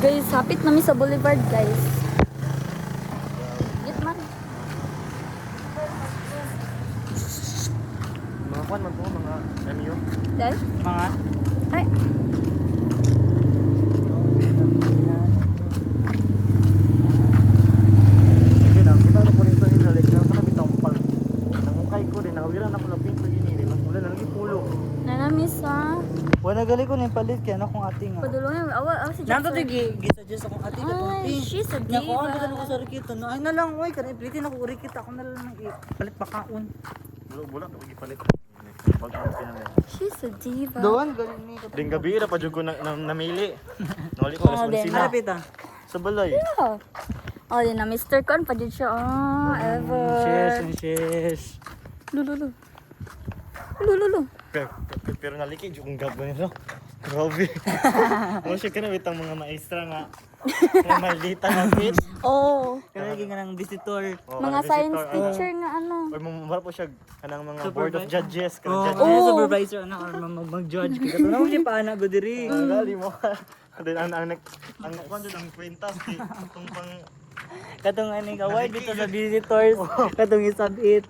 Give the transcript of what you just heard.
Guys, hapit namin sa Boulevard, guys. Git man. Mga kwan man po, mga MU. Dahil? Mga Ay. Hindi na, kita na po nito yung nalik na kana bitang pag nangukay ko din, nakawira na po na pinto yun eh. Wala na lagi pulo. Nanamis ha. wala gali ko na yung palit kaya akong ating ah. Padulungan. Awa si Nanto Jackson. di gisuggest akong ating Ay, katunti. she's a Nya ko ang diva. ko sa rikito no. Ay na lang oy kan iplitin ako uri kita ako na lang palit pakaon. Bulo-bulo, nagipalit. Pag ang pinanay. She's a diva. Doon gali ni ko. Ding gabi ra pa jud ko namili. Nawali ko Oh, din. responsina. Malapit ah. Sa balay. Oh. Oh, din na Mr. Con pa dyan siya. Oh, ever. Cheers. Lululu. Lululu. Pero nalikid yung gabo nito. Grabe. Mo siya kana bitang mga maestra nga. Mga maldita na bit. Oh. Kaya lagi nga ng visitor. Mga science teacher nga ano. Or mamahal po siya kanang mga Supervisor. board of judges. Oh, Kanang judges. Oh. supervisor na or mag-judge kita. Tunaw siya pa anak ko diri. Gali mo. Then ang kwan dun ang kwentas itong pang Katong ani kaway dito sa visitors. Katong isabit.